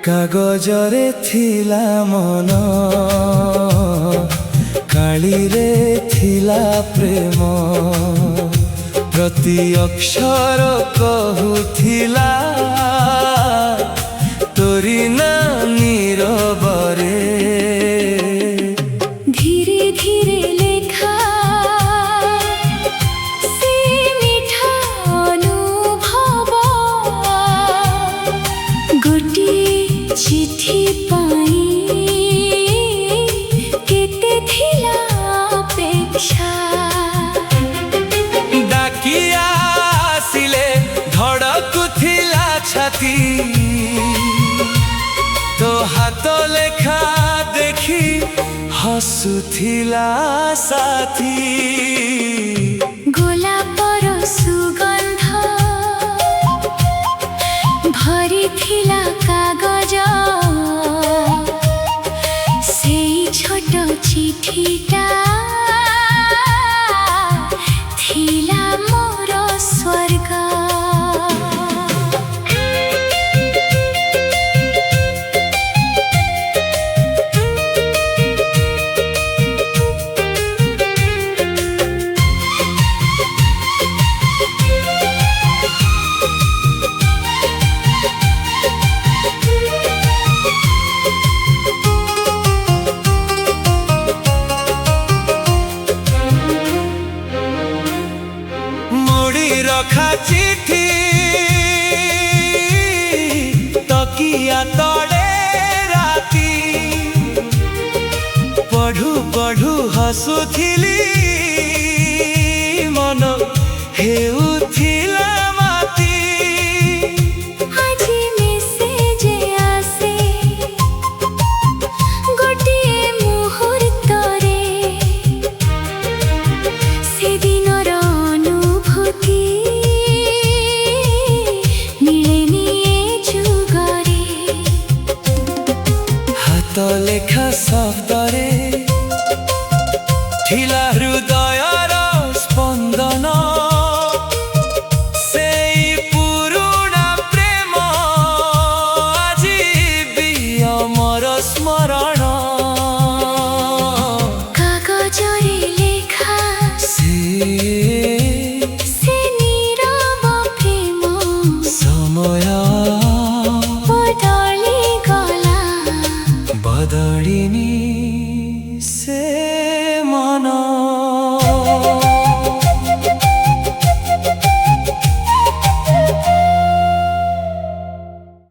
कागजरे थिला मन कालीरे थिला प्रेम प्रति अक्षर कहूथिला तोरी ना नीरबरे धीरे धीरे लेखा से मीठा अनुभव गोटे चिठी पाई केते थिला अपेक्षा डाकिया आसिले धड़कुथिला छाती तो हाथ लेखा देखी हसुथिला साथी गोलापर सुगंध भरी थिला कागज से छोट चिठीटा थिला मोर स्वर्ग। रखा चिठी तकिया तड़े राती पढ़ू पढ़ू हसुथिली मन हेउथिला माती আজি মেসেজ আসে গোটিয়ে মুহূর্তরে সেদিনর অনুভূতি तो लेखा शब्दरे थिला हृदयर स्पंदन से पुरुणा प्रेम आजी भी अमर स्मरण कागजरे लेखा से नीरव प्रेम समय बदली गला बदलिनी से